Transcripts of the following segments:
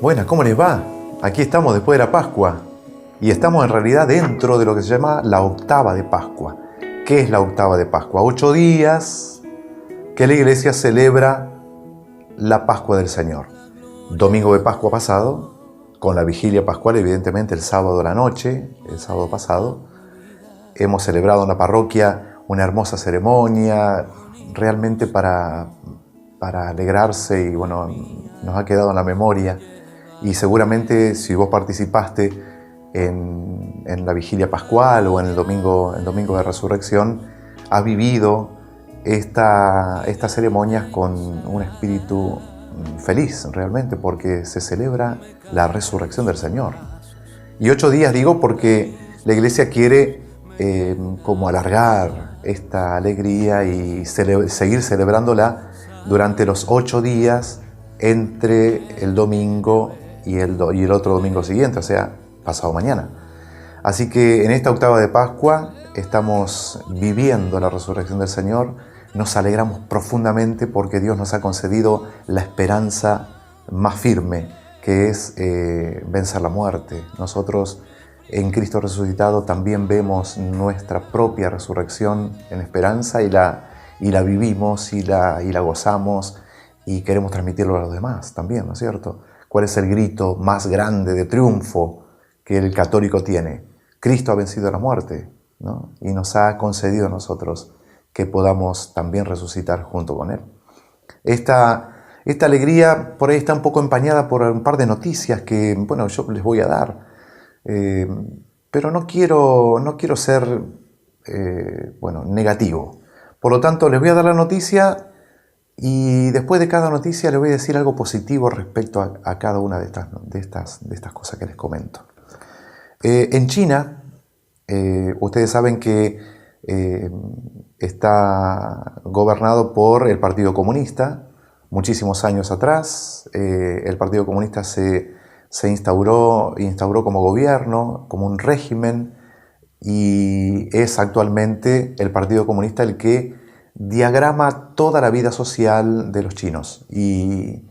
Buenas, ¿cómo les va? Aquí estamos después de la Pascua y estamos en realidad dentro de lo que se llama la octava de Pascua. ¿Qué es la octava de Pascua? 8 días que la iglesia celebra la Pascua del Señor. Domingo de Pascua pasado, con la vigilia pascual, evidentemente el sábado a la noche, el sábado pasado, hemos celebrado en la parroquia una hermosa ceremonia, realmente para alegrarse, y bueno, nos ha quedado en la memoria. Y seguramente si vos participaste en la vigilia pascual o en el domingo de resurrección, has vivido estas ceremonias con un espíritu feliz realmente, porque se celebra la resurrección del Señor. Y 8 días digo porque la iglesia quiere como alargar esta alegría y seguir celebrándola durante los 8 días entre el domingo y el otro domingo siguiente, o sea, pasado mañana. Así que en esta octava de Pascua estamos viviendo la resurrección del Señor, nos alegramos profundamente porque Dios nos ha concedido la esperanza más firme, que es vencer la muerte. Nosotros en Cristo resucitado también vemos nuestra propia resurrección en esperanza y la vivimos y la gozamos y queremos transmitirlo a los demás también, ¿no es cierto? ¿Cuál es el grito más grande de triunfo que el católico tiene? Cristo ha vencido la muerte, ¿no? Y nos ha concedido a nosotros que podamos también resucitar junto con Él. Esta alegría por ahí está un poco empañada por un par de noticias que, bueno, yo les voy a dar. Pero no quiero ser negativo. Por lo tanto, les voy a dar la noticia y después de cada noticia les voy a decir algo positivo respecto a cada una de estas cosas que les comento. En China, ustedes saben que está gobernado por el Partido Comunista. Muchísimos años atrás, el Partido Comunista se instauró como gobierno, como un régimen, y es actualmente el Partido Comunista el que diagrama toda la vida social de los chinos, y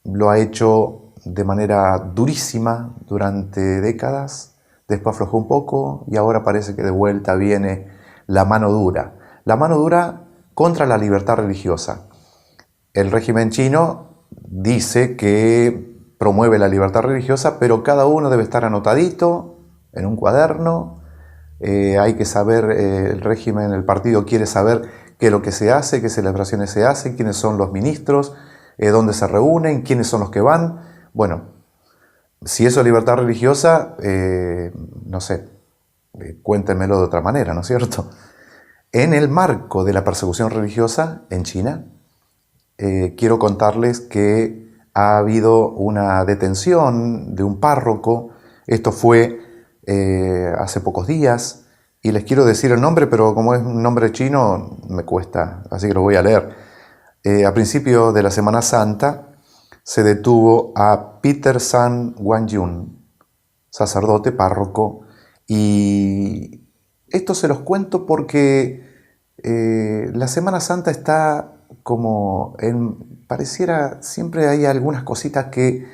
lo ha hecho de manera durísima durante décadas. Después aflojó un poco y ahora parece que de vuelta viene la mano dura contra la libertad religiosa. El régimen chino dice que promueve la libertad religiosa, pero cada uno debe estar anotadito en un cuaderno. Hay que saber, el régimen, el partido quiere saber qué es lo que se hace, qué celebraciones se hacen, quiénes son los ministros, dónde se reúnen, quiénes son los que van. Bueno, si eso es libertad religiosa, no sé, cuéntenmelo de otra manera, ¿no es cierto? En el marco de la persecución religiosa en China, quiero contarles que ha habido una detención de un párroco. Esto fue hace pocos días y les quiero decir el nombre, pero como es un nombre chino me cuesta, así que lo voy a leer. A principio de la Semana Santa se detuvo a Peter San Wangyun, sacerdote, párroco, y esto se los cuento porque la Semana Santa está como pareciera, siempre hay algunas cositas que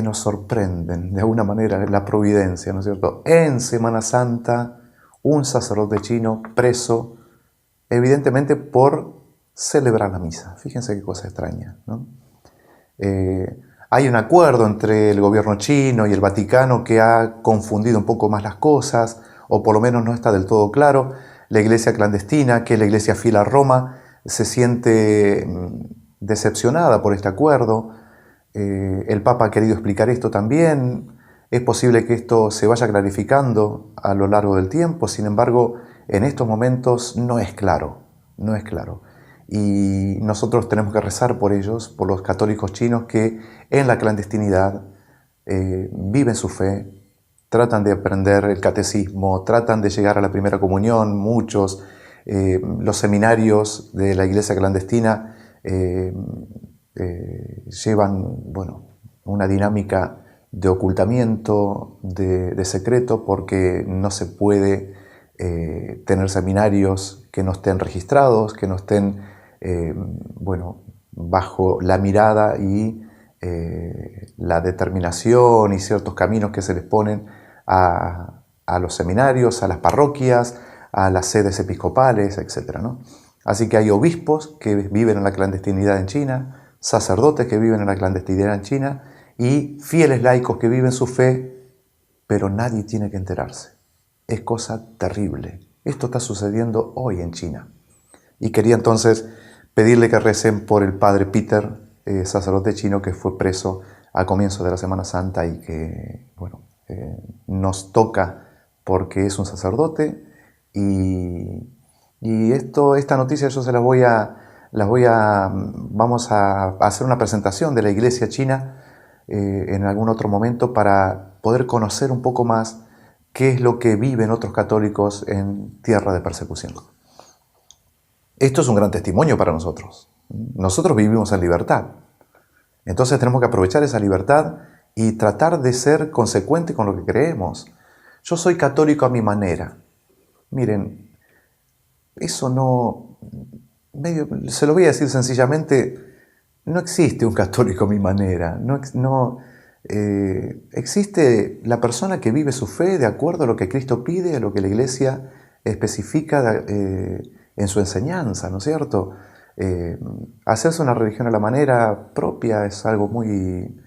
nos sorprenden de alguna manera, la providencia, ¿no es cierto? En Semana Santa, un sacerdote chino preso, evidentemente por celebrar la misa. Fíjense qué cosa extraña, ¿no? Hay un acuerdo entre el gobierno chino y el Vaticano que ha confundido un poco más las cosas, o por lo menos no está del todo claro. La iglesia clandestina, que es la iglesia fiel a Roma, se siente decepcionada por este acuerdo. El Papa ha querido explicar esto también. Es posible que esto se vaya clarificando a lo largo del tiempo, sin embargo, en estos momentos no es claro. Y nosotros tenemos que rezar por ellos, por los católicos chinos que en la clandestinidad viven su fe, tratan de aprender el catecismo, tratan de llegar a la primera comunión. Muchos, los seminarios de la iglesia clandestina llevan, una dinámica de ocultamiento, de secreto, porque no se puede tener seminarios que no estén registrados, que no estén bajo la mirada y la determinación y ciertos caminos que se les ponen a los seminarios, a las parroquias, a las sedes episcopales, etc., ¿no? Así que hay obispos que viven en la clandestinidad en China, sacerdotes que viven en la clandestinidad en China y fieles laicos que viven su fe, pero nadie tiene que enterarse. Es cosa terrible. Esto está sucediendo hoy en China. Y quería entonces pedirle que recen por el padre Peter, sacerdote chino que fue preso a comienzos de la Semana Santa y que, bueno, nos toca porque es un sacerdote y esta noticia yo se vamos a hacer una presentación de la Iglesia china en algún otro momento para poder conocer un poco más qué es lo que viven otros católicos en tierra de persecución. Esto es un gran testimonio para nosotros. Nosotros vivimos en libertad. Entonces tenemos que aprovechar esa libertad y tratar de ser consecuente con lo que creemos. Yo soy católico a mi manera. Miren, eso no... se lo voy a decir sencillamente, no existe un católico a mi manera. Existe la persona que vive su fe de acuerdo a lo que Cristo pide, a lo que la Iglesia especifica en su enseñanza, ¿no es cierto? Hacerse una religión a la manera propia es algo muy...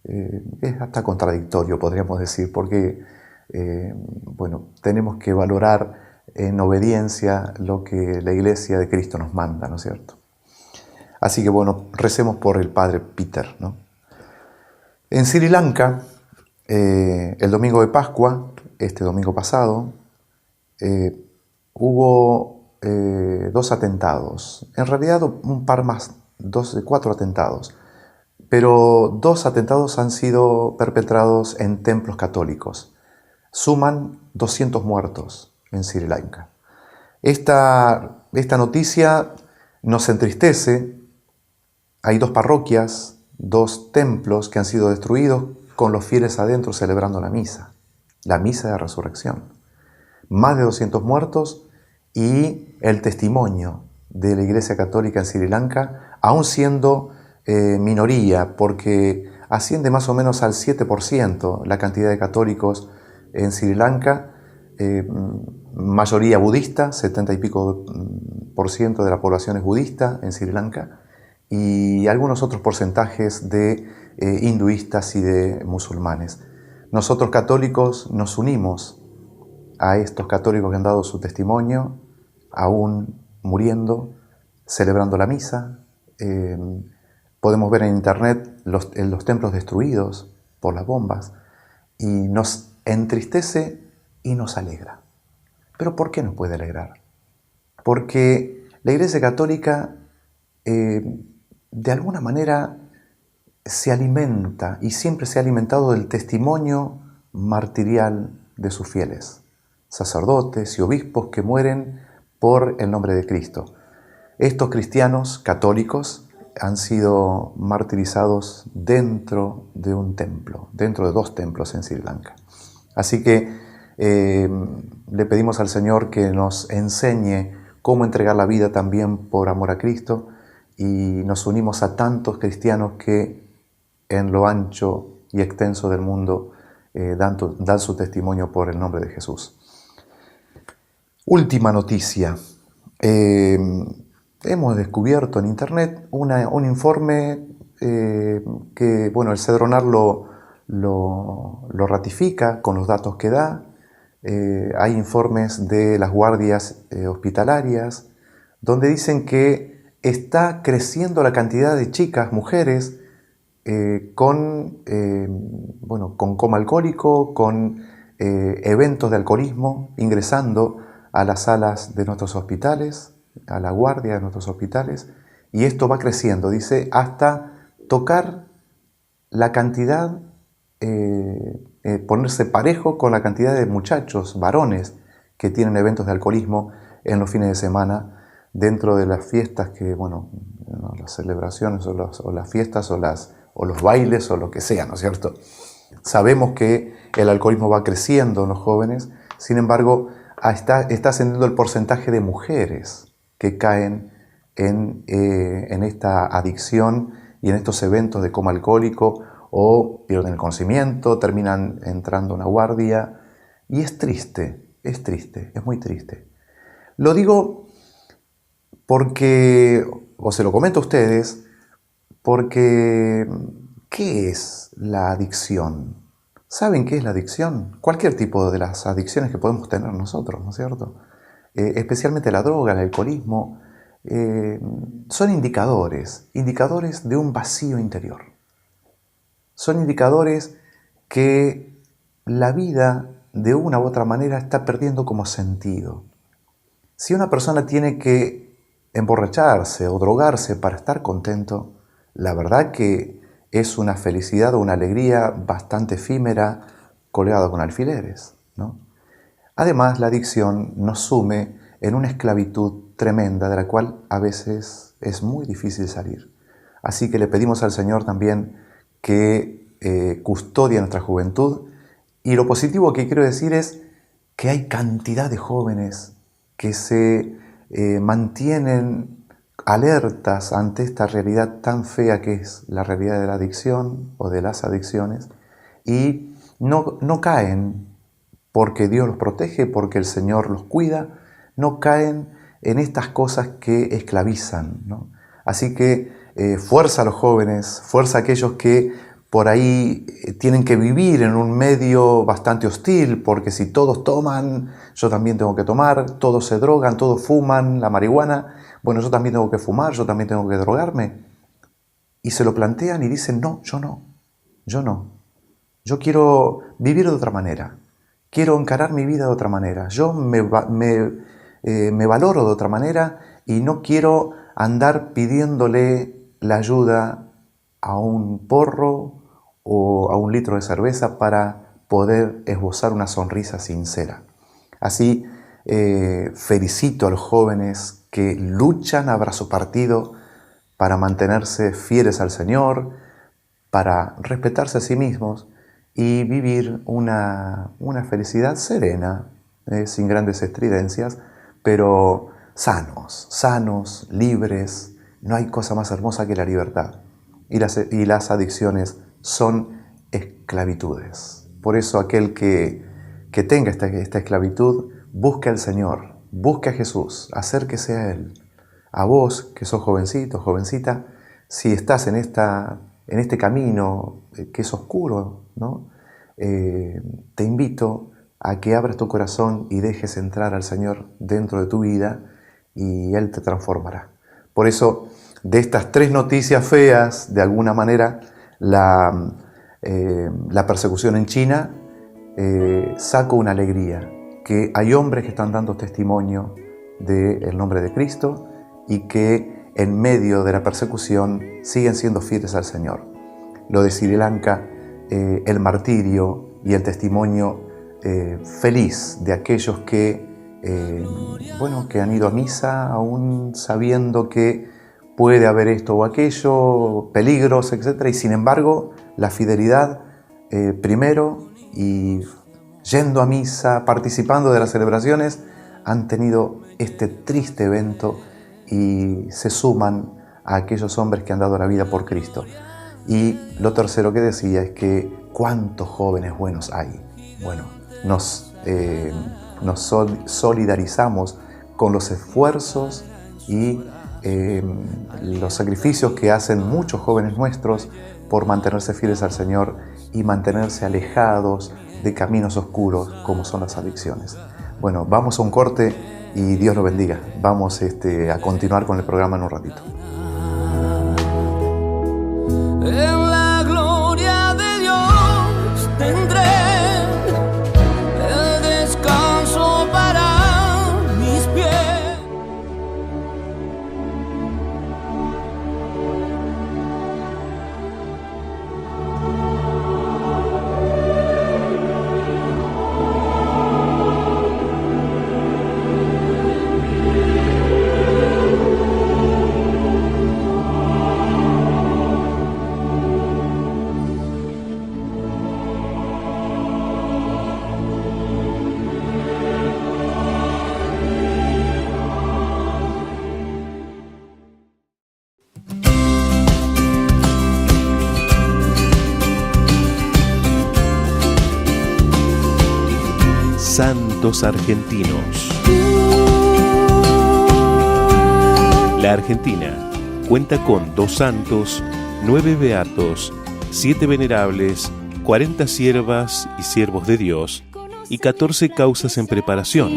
es hasta contradictorio, podríamos decir, porque bueno, tenemos que valorar en obediencia lo que la Iglesia de Cristo nos manda, ¿no es cierto? Así que bueno, recemos por el padre Peter, ¿no? En Sri Lanka, el domingo de Pascua, este domingo pasado, hubo 2 atentados. En realidad un par más, 4 atentados. Pero 2 atentados han sido perpetrados en templos católicos. Suman 200 muertos en Sri Lanka. Esta noticia nos entristece. Hay 2 parroquias, 2 templos que han sido destruidos con los fieles adentro celebrando la misa de resurrección. Más de 200 muertos y el testimonio de la Iglesia Católica en Sri Lanka, aún siendo minoría, porque asciende más o menos al 7% la cantidad de católicos en Sri Lanka, mayoría budista, 70 y pico % de la población es budista en Sri Lanka, y algunos otros porcentajes de hinduistas y de musulmanes. Nosotros católicos nos unimos a estos católicos que han dado su testimonio, aún muriendo, celebrando la misa. Podemos ver en internet los templos destruidos por las bombas y nos entristece y nos alegra. ¿Pero por qué nos puede alegrar? Porque la Iglesia Católica de alguna manera se alimenta y siempre se ha alimentado del testimonio martirial de sus fieles, sacerdotes y obispos que mueren por el nombre de Cristo. Estos cristianos católicos han sido martirizados dentro de un templo, dentro de 2 templos en Sri Lanka. Así que le pedimos al Señor que nos enseñe cómo entregar la vida también por amor a Cristo y nos unimos a tantos cristianos que en lo ancho y extenso del mundo dan su testimonio por el nombre de Jesús. Última noticia. Hemos descubierto en internet un informe que, bueno, el Cedronar lo ratifica con los datos que da. Hay informes de las guardias hospitalarias donde dicen que está creciendo la cantidad de chicas, mujeres, con coma alcohólico, con eventos de alcoholismo, ingresando a las salas de nuestros hospitales, a la guardia de nuestros hospitales, y esto va creciendo, dice, hasta tocar la cantidad, ponerse parejo con la cantidad de muchachos, varones, que tienen eventos de alcoholismo en los fines de semana, dentro de las fiestas que, bueno, las celebraciones o las fiestas o los bailes o lo que sea, ¿no es cierto? Sabemos que el alcoholismo va creciendo en los jóvenes, sin embargo, está ascendiendo el porcentaje de mujeres que caen en esta adicción y en estos eventos de coma alcohólico o pierden el conocimiento, terminan entrando a una guardia y es triste, es muy triste. Lo digo porque, o se lo comento a ustedes, porque ¿qué es la adicción? ¿Saben qué es la adicción? Cualquier tipo de las adicciones que podemos tener nosotros, ¿no es cierto? Especialmente la droga, el alcoholismo, son indicadores de un vacío interior. Son indicadores que la vida de una u otra manera está perdiendo como sentido. Si una persona tiene que emborracharse o drogarse para estar contento, la verdad que es una felicidad o una alegría bastante efímera colgada con alfileres, ¿no? Además, la adicción nos sume en una esclavitud tremenda de la cual a veces es muy difícil salir. Así que le pedimos al Señor también que custodie nuestra juventud. Y lo positivo que quiero decir es que hay cantidad de jóvenes que se mantienen alertas ante esta realidad tan fea que es la realidad de la adicción o de las adicciones y no caen porque Dios los protege, porque el Señor los cuida, no caen en estas cosas que esclavizan, ¿no? Así que fuerza a los jóvenes, fuerza a aquellos que por ahí tienen que vivir en un medio bastante hostil, porque si todos toman, yo también tengo que tomar, todos se drogan, todos fuman la marihuana, bueno, yo también tengo que fumar, yo también tengo que drogarme. Y se lo plantean y dicen, no, yo no. Yo quiero vivir de otra manera, quiero encarar mi vida de otra manera, yo me valoro de otra manera y no quiero andar pidiéndole la ayuda a un porro o a un litro de cerveza para poder esbozar una sonrisa sincera. Así, felicito a los jóvenes que luchan a brazo partido para mantenerse fieles al Señor, para respetarse a sí mismos y vivir una felicidad serena, sin grandes estridencias, pero sanos, libres. No hay cosa más hermosa que la libertad. Y las adicciones son esclavitudes. Por eso aquel que tenga esta esclavitud, busque al Señor, busque a Jesús, acérquese a Él. A vos, que sos jovencito, jovencita, si estás en este camino que es oscuro, ¿no? Te invito a que abras tu corazón y dejes entrar al Señor dentro de tu vida y Él te transformará. Por eso, de estas tres noticias feas, de alguna manera, la persecución en China, saco una alegría, que hay hombres que están dando testimonio del nombre de Cristo y que en medio de la persecución siguen siendo fieles al Señor. Lo de Sri Lanka, el martirio y el testimonio feliz de aquellos que han ido a misa aún sabiendo que puede haber esto o aquello, peligros, etc. Y sin embargo, la fidelidad primero y yendo a misa, participando de las celebraciones, han tenido este triste evento y se suman a aquellos hombres que han dado la vida por Cristo. Y lo tercero que decía es que cuántos jóvenes buenos hay. Bueno, nos solidarizamos con los esfuerzos y los sacrificios que hacen muchos jóvenes nuestros por mantenerse fieles al Señor y mantenerse alejados de caminos oscuros como son las adicciones. Bueno, vamos a un corte y Dios lo bendiga. Vamos a continuar con el programa en un ratito. En la gloria de Dios tendré el descanso para mis pies. Santos argentinos. La Argentina cuenta con 2 santos, 9 beatos, 7 venerables, 40 siervas y siervos de Dios y 14 causas en preparación.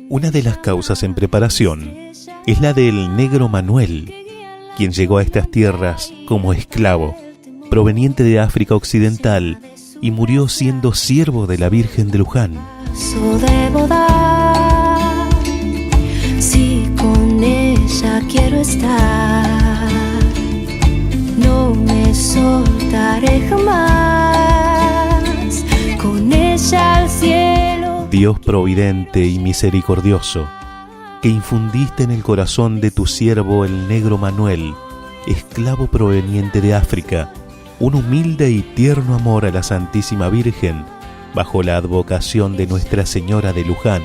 Una de las causas en preparación es la del negro Manuel, quien llegó a estas tierras como esclavo, proveniente de África Occidental, y murió siendo siervo de la Virgen de Luján. Si con ella quiero estar, no me soltaré jamás. Con ella al cielo. Dios providente y misericordioso, que infundiste en el corazón de tu siervo el negro Manuel, esclavo proveniente de África, un humilde y tierno amor a la Santísima Virgen, bajo la advocación de Nuestra Señora de Luján,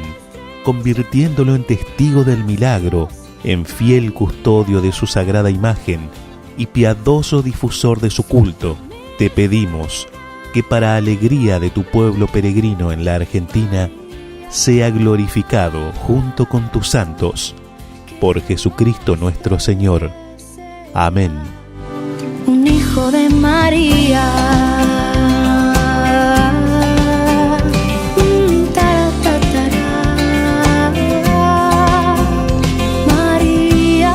convirtiéndolo en testigo del milagro, en fiel custodio de su sagrada imagen y piadoso difusor de su culto, te pedimos que para alegría de tu pueblo peregrino en la Argentina, sea glorificado junto con tus santos, por Jesucristo nuestro Señor. Amén. Un hijo de María. María.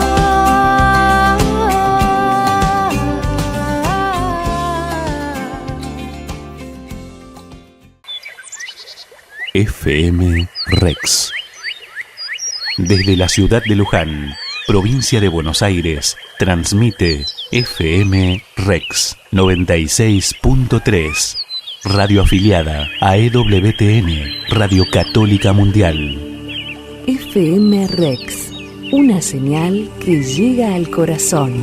FM Rex. Desde la ciudad de Luján, provincia de Buenos Aires, transmite FM Rex 96.3, radio afiliada a EWTN, Radio Católica Mundial. FM Rex, una señal que llega al corazón.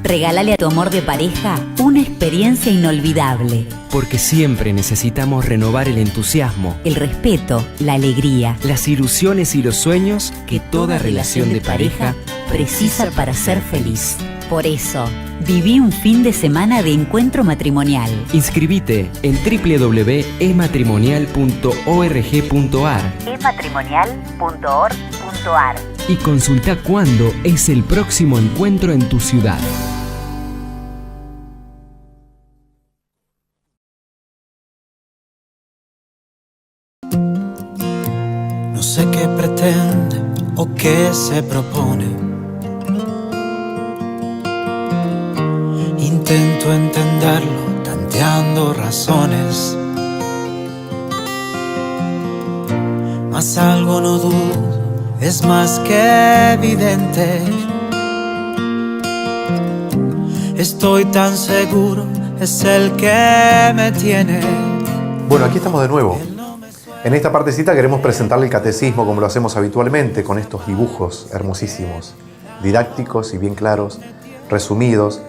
Regálale a tu amor de pareja una experiencia inolvidable. Porque siempre necesitamos renovar el entusiasmo, El respeto, la alegría, las ilusiones y los sueños que toda relación de pareja precisa para ser feliz. Por eso, viví un fin de semana de encuentro matrimonial. Inscribite en www.ematrimonial.org.ar ematrimonial.org.ar y consulta cuándo es el próximo encuentro en tu ciudad. No sé qué pretende o qué se propone. Intento entenderlo, tanteando razones. Mas algo no dudo, es más que evidente. Estoy tan seguro, es el que me tiene. Bueno, aquí estamos de nuevo. En esta partecita queremos presentarle el catecismo como lo hacemos habitualmente, con estos dibujos hermosísimos, didácticos y bien claros, resumidos.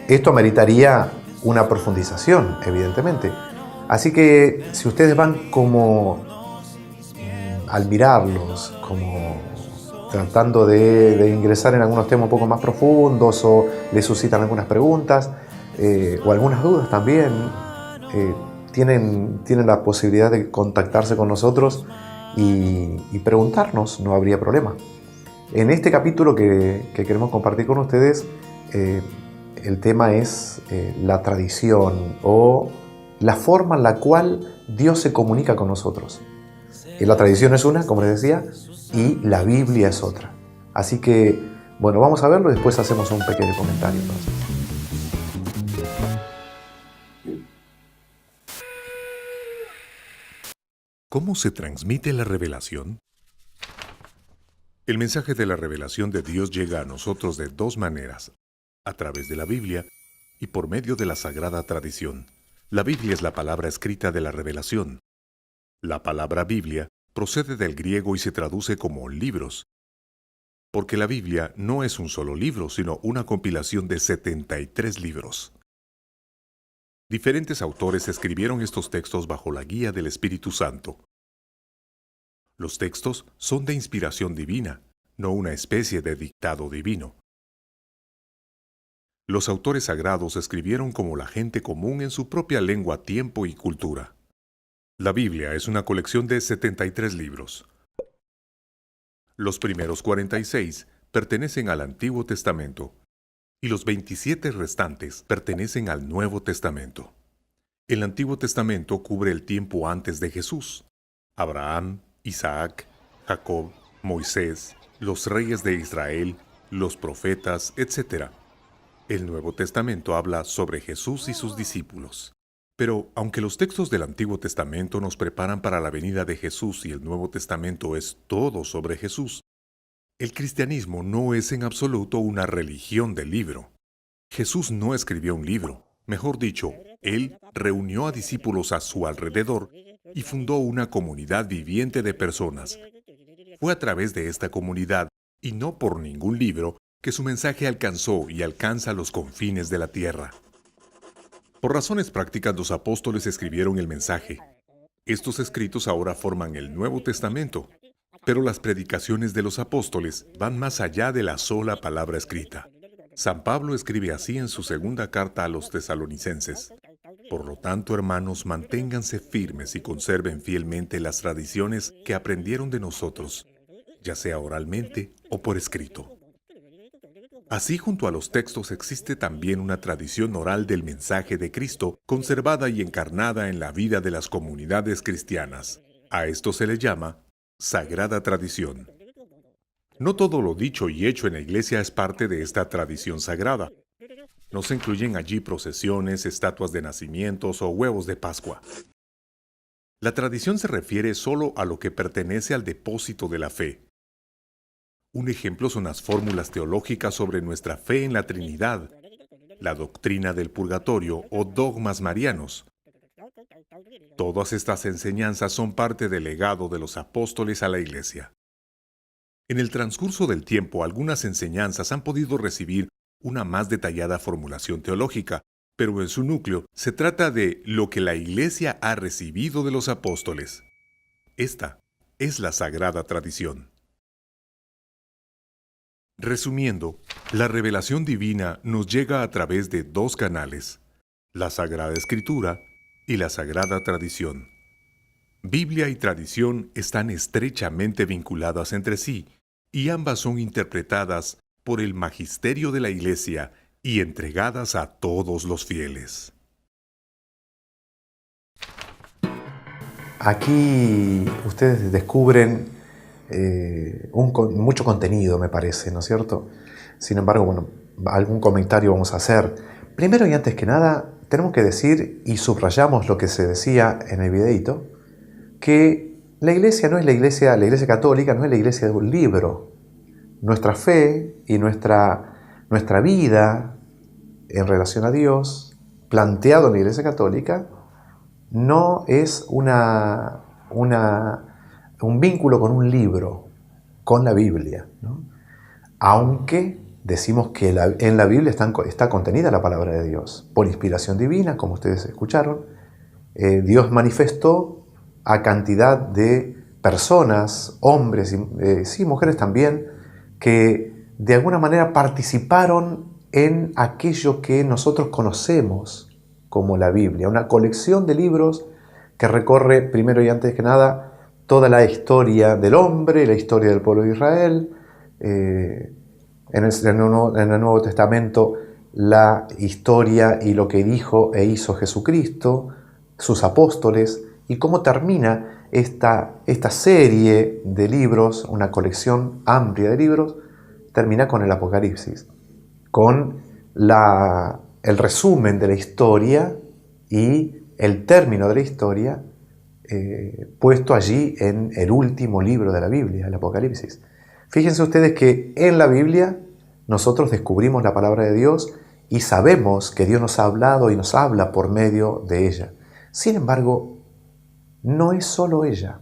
Esto ameritaría una profundización, evidentemente. Así que si ustedes van como al mirarlos, como tratando de ingresar en algunos temas un poco más profundos, o les suscitan algunas preguntas o algunas dudas también, tienen la posibilidad de contactarse con nosotros y preguntarnos, no habría problema. En este capítulo que queremos compartir con ustedes, el tema es la tradición o la forma en la cual Dios se comunica con nosotros. La tradición es una, como les decía, y la Biblia es otra. Así que, bueno, vamos a verlo y después hacemos un pequeño comentario entonces. ¿Cómo se transmite la revelación? El mensaje de la revelación de Dios llega a nosotros de 2 maneras: a través de la Biblia y por medio de la Sagrada Tradición. La Biblia es la palabra escrita de la revelación. La palabra Biblia procede del griego y se traduce como libros, porque la Biblia no es un solo libro, sino una compilación de 73 libros. Diferentes autores escribieron estos textos bajo la guía del Espíritu Santo. Los textos son de inspiración divina, no una especie de dictado divino. Los autores sagrados escribieron como la gente común en su propia lengua, tiempo y cultura. La Biblia es una colección de 73 libros. Los primeros 46 pertenecen al Antiguo Testamento y los 27 restantes pertenecen al Nuevo Testamento. El Antiguo Testamento cubre el tiempo antes de Jesús: Abraham, Isaac, Jacob, Moisés, los reyes de Israel, los profetas, etc. El Nuevo Testamento habla sobre Jesús y sus discípulos. Pero, aunque los textos del Antiguo Testamento nos preparan para la venida de Jesús y el Nuevo Testamento es todo sobre Jesús, el cristianismo no es en absoluto una religión del libro. Jesús no escribió un libro. Mejor dicho, Él reunió a discípulos a su alrededor y fundó una comunidad viviente de personas. Fue a través de esta comunidad, y no por ningún libro, que su mensaje alcanzó y alcanza los confines de la tierra. Por razones prácticas, los apóstoles escribieron el mensaje. Estos escritos ahora forman el Nuevo Testamento, pero las predicaciones de los apóstoles van más allá de la sola palabra escrita. San Pablo escribe así en su segunda carta a los tesalonicenses: Por lo tanto, hermanos, manténganse firmes y conserven fielmente las tradiciones que aprendieron de nosotros, ya sea oralmente o por escrito. Así, junto a los textos existe también una tradición oral del mensaje de Cristo, conservada y encarnada en la vida de las comunidades cristianas. A esto se le llama sagrada tradición. No todo lo dicho y hecho en la iglesia es parte de esta tradición sagrada. No se incluyen allí procesiones, estatuas de nacimientos o huevos de Pascua. La tradición se refiere solo a lo que pertenece al depósito de la fe. Un ejemplo son las fórmulas teológicas sobre nuestra fe en la Trinidad, la doctrina del purgatorio o dogmas marianos. Todas estas enseñanzas son parte del legado de los apóstoles a la Iglesia. En el transcurso del tiempo, algunas enseñanzas han podido recibir una más detallada formulación teológica, pero en su núcleo se trata de lo que la Iglesia ha recibido de los apóstoles. Esta es la sagrada tradición. Resumiendo, la revelación divina nos llega a través de dos canales: la Sagrada Escritura y la Sagrada Tradición. Biblia y tradición están estrechamente vinculadas entre sí, y ambas son interpretadas por el magisterio de la Iglesia y entregadas a todos los fieles. Aquí ustedes descubren mucho contenido, me parece, ¿no es cierto? Sin embargo, bueno, algún comentario vamos a hacer. Primero y antes que nada, tenemos que decir, y subrayamos lo que se decía en el videíto, que la iglesia no es la iglesia católica no es la iglesia de un libro. Nuestra fe y nuestra vida en relación a Dios, planteado en la iglesia católica, no es un vínculo con un libro, con la Biblia, ¿no? Aunque decimos que en la Biblia está contenida la palabra de Dios. Por inspiración divina, como ustedes escucharon, Dios manifestó a cantidad de personas, hombres y mujeres también, que de alguna manera participaron en aquello que nosotros conocemos como la Biblia, una colección de libros que recorre, primero y antes que nada, toda la historia del hombre, la historia del pueblo de Israel, en el Nuevo Testamento la historia y lo que dijo e hizo Jesucristo, sus apóstoles, y cómo termina esta serie de libros, una colección amplia de libros, termina con el Apocalipsis, con el resumen de la historia y el término de la historia puesto allí en el último libro de la Biblia, el Apocalipsis. Fíjense ustedes que en la Biblia nosotros descubrimos la palabra de Dios y sabemos que Dios nos ha hablado y nos habla por medio de ella. Sin embargo, no es solo ella.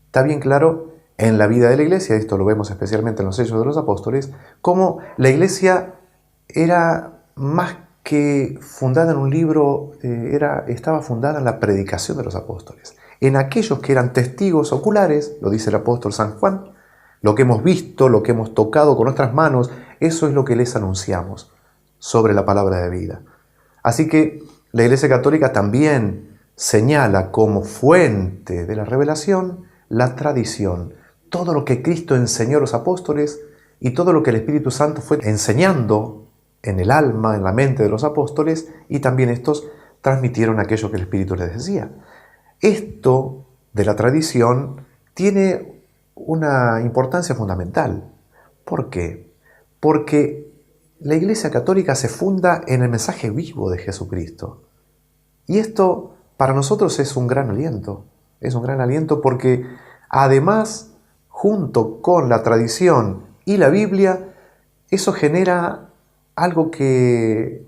Está bien claro en la vida de la iglesia, esto lo vemos especialmente en los Hechos de los Apóstoles, cómo la iglesia era más que fundada en un libro, estaba fundada en la predicación de los apóstoles, en aquellos que eran testigos oculares, lo dice el apóstol San Juan, lo que hemos visto, lo que hemos tocado con nuestras manos, eso es lo que les anunciamos. sobre la palabra de vida. Así que la Iglesia Católica también señala como fuente de la revelación la tradición, todo lo que Cristo enseñó a los apóstoles y todo lo que el Espíritu Santo fue enseñando en el alma, en la mente de los apóstoles, y también estos transmitieron aquello que el Espíritu les decía. Esto de la tradición tiene una importancia fundamental. ¿Por qué? Porque la Iglesia Católica se funda en el mensaje vivo de Jesucristo. Y esto para nosotros es un gran aliento. Es un gran aliento porque además, junto con la tradición y la Biblia, eso genera algo que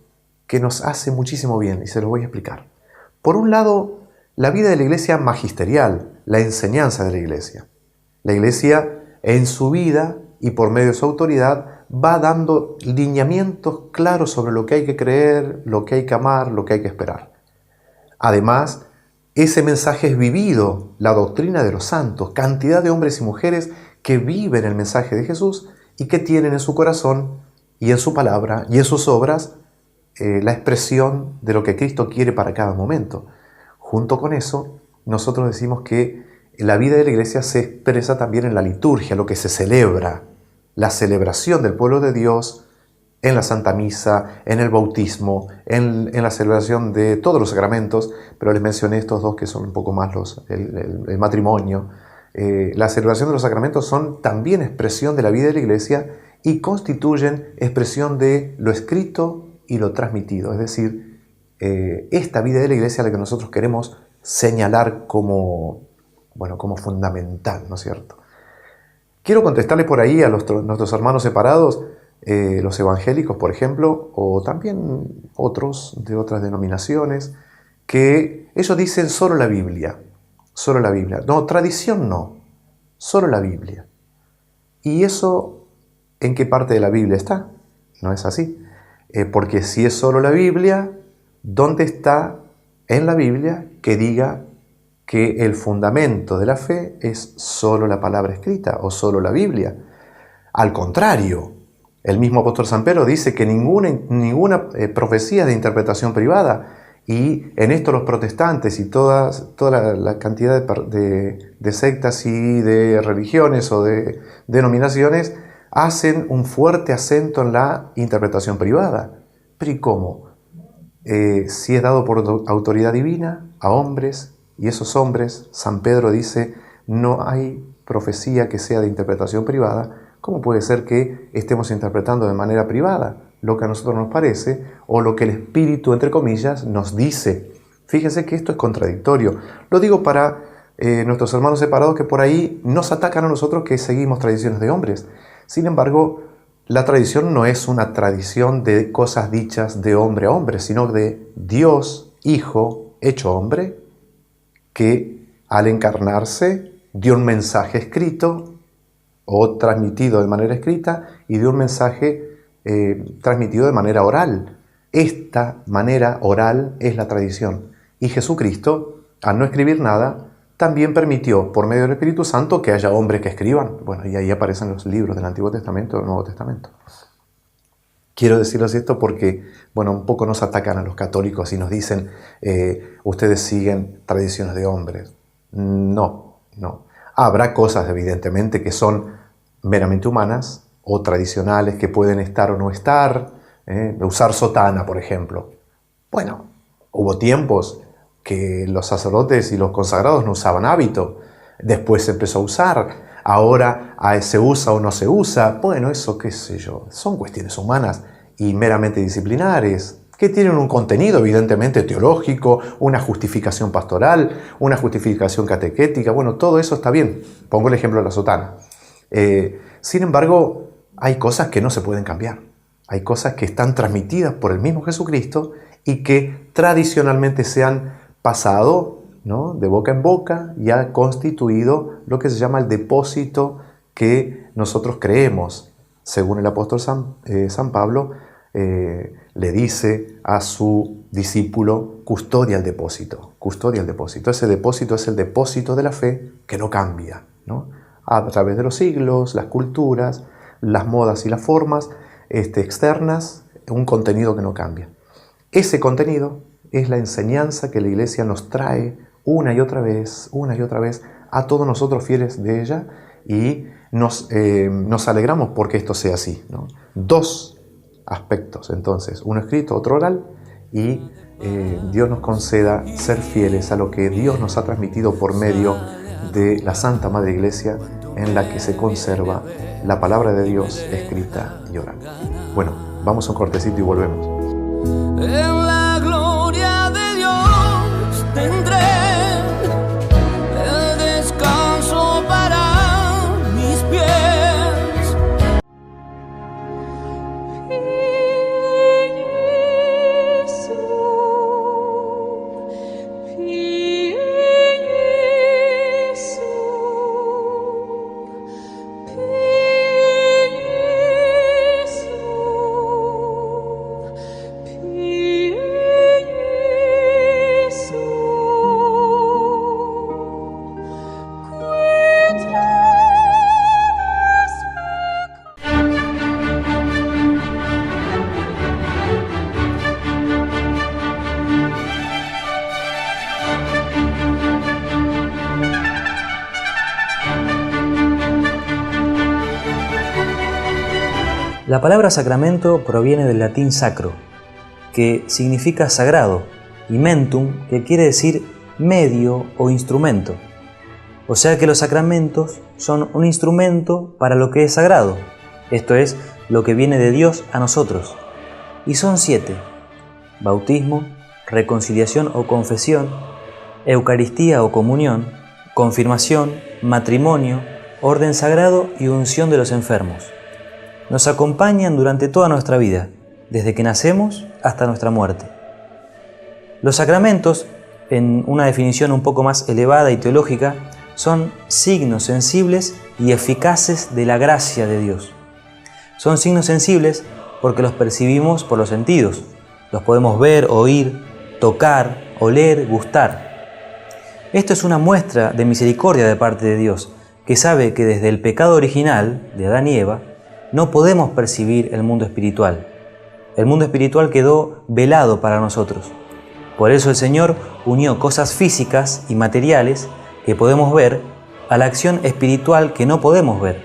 nos hace muchísimo bien, y se lo voy a explicar. Por un lado, la vida de la Iglesia magisterial, la enseñanza de la Iglesia. La Iglesia, en su vida y por medio de su autoridad, va dando lineamientos claros sobre lo que hay que creer, lo que hay que amar, lo que hay que esperar. Además, ese mensaje es vivido, la doctrina de los santos, cantidad de hombres y mujeres que viven el mensaje de Jesús y que tienen en su corazón y en su palabra y en sus obras la expresión de lo que Cristo quiere para cada momento. Junto con eso, nosotros decimos que la vida de la Iglesia se expresa también en la liturgia, lo que se celebra, la celebración del pueblo de Dios en la Santa Misa, en el bautismo, en la celebración de todos los sacramentos, pero les mencioné estos dos que son un poco más el matrimonio. La celebración de los sacramentos son también expresión de la vida de la Iglesia y constituyen expresión de lo escrito y lo transmitido. Es decir, esta vida de la Iglesia a la que nosotros queremos señalar como fundamental, ¿no es cierto? Quiero contestarle por ahí a nuestros hermanos separados, los evangélicos, por ejemplo, o también otros de otras denominaciones, que ellos dicen solo la Biblia. Solo la Biblia. No, tradición no. Solo la Biblia. ¿Y eso en qué parte de la Biblia está? No es así. Porque si es solo la Biblia, ¿dónde está en la Biblia que diga que el fundamento de la fe es solo la palabra escrita o solo la Biblia? Al contrario, el mismo apóstol San Pedro dice que ninguna profecía de interpretación privada. Y en esto los protestantes y toda la cantidad de sectas y de religiones o de denominaciones hacen un fuerte acento en la interpretación privada. ¿Pero y cómo? Si es dado por autoridad divina a hombres, y esos hombres, San Pedro dice, no hay profecía que sea de interpretación privada, ¿cómo puede ser que estemos interpretando de manera privada lo que a nosotros nos parece o lo que el Espíritu, entre comillas, nos dice? Fíjense que esto es contradictorio. Lo digo para nuestros hermanos separados que por ahí nos atacan a nosotros que seguimos tradiciones de hombres. Sin embargo, la tradición no es una tradición de cosas dichas de hombre a hombre, sino de Dios, Hijo, hecho hombre, que al encarnarse dio un mensaje escrito o transmitido de manera escrita y dio un mensaje transmitido de manera oral. Esta manera oral es la tradición. Y Jesucristo, al no escribir nada, también permitió, por medio del Espíritu Santo, que haya hombres que escriban. Bueno, y ahí aparecen los libros del Antiguo Testamento y del Nuevo Testamento. Quiero decirles esto porque, un poco nos atacan a los católicos y nos dicen, ustedes siguen tradiciones de hombres. No. Habrá cosas, evidentemente, que son meramente humanas o tradicionales, que pueden estar o no estar. Usar sotana, por ejemplo. Bueno, hubo tiempos que los sacerdotes y los consagrados no usaban hábito. Después se empezó a usar. Ahora se usa o no se usa. Bueno, eso qué sé yo. Son cuestiones humanas y meramente disciplinares, que tienen un contenido evidentemente teológico, una justificación pastoral, una justificación catequética. Bueno, todo eso está bien. Pongo el ejemplo de la sotana. Sin embargo, hay cosas que no se pueden cambiar. Hay cosas que están transmitidas por el mismo Jesucristo y que tradicionalmente se han pasado, ¿no?, de boca en boca y ha constituido lo que se llama el depósito que nosotros creemos. Según el apóstol San Pablo, le dice a su discípulo, custodia el depósito. Custodia el depósito. Ese depósito es el depósito de la fe que no cambia, ¿no? A través de los siglos, las culturas, las modas y las formas externas, un contenido que no cambia. Ese contenido es la enseñanza que la Iglesia nos trae una y otra vez, a todos nosotros fieles de ella, y nos alegramos porque esto sea así, ¿no? Dos aspectos, entonces, uno escrito, otro oral, y Dios nos conceda ser fieles a lo que Dios nos ha transmitido por medio de la Santa Madre Iglesia, en la que se conserva la palabra de Dios escrita y oral. Bueno, vamos a un cortecito y volvemos. En la gloria de Dios tendré el descanso para mis pies. La palabra sacramento proviene del latín sacro, que significa sagrado, y mentum, que quiere decir medio o instrumento. O sea que los sacramentos son un instrumento para lo que es sagrado, esto es, lo que viene de Dios a nosotros. Y son 7: bautismo, reconciliación o confesión, Eucaristía o comunión, confirmación, matrimonio, orden sagrado y unción de los enfermos. Nos acompañan durante toda nuestra vida, desde que nacemos hasta nuestra muerte. Los sacramentos, en una definición un poco más elevada y teológica, son signos sensibles y eficaces de la gracia de Dios. Son signos sensibles porque los percibimos por los sentidos. Los podemos ver, oír, tocar, oler, gustar. Esto es una muestra de misericordia de parte de Dios, que sabe que desde el pecado original de Adán y Eva no podemos percibir el mundo espiritual. El mundo espiritual quedó velado para nosotros. Por eso el Señor unió cosas físicas y materiales que podemos ver a la acción espiritual que no podemos ver,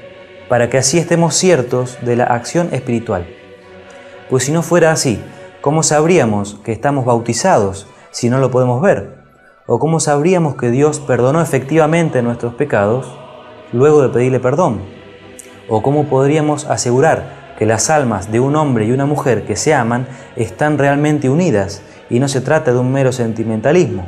para que así estemos ciertos de la acción espiritual. Pues si no fuera así, ¿cómo sabríamos que estamos bautizados si no lo podemos ver? ¿O cómo sabríamos que Dios perdonó efectivamente nuestros pecados luego de pedirle perdón? ¿O cómo podríamos asegurar que las almas de un hombre y una mujer que se aman están realmente unidas y no se trata de un mero sentimentalismo?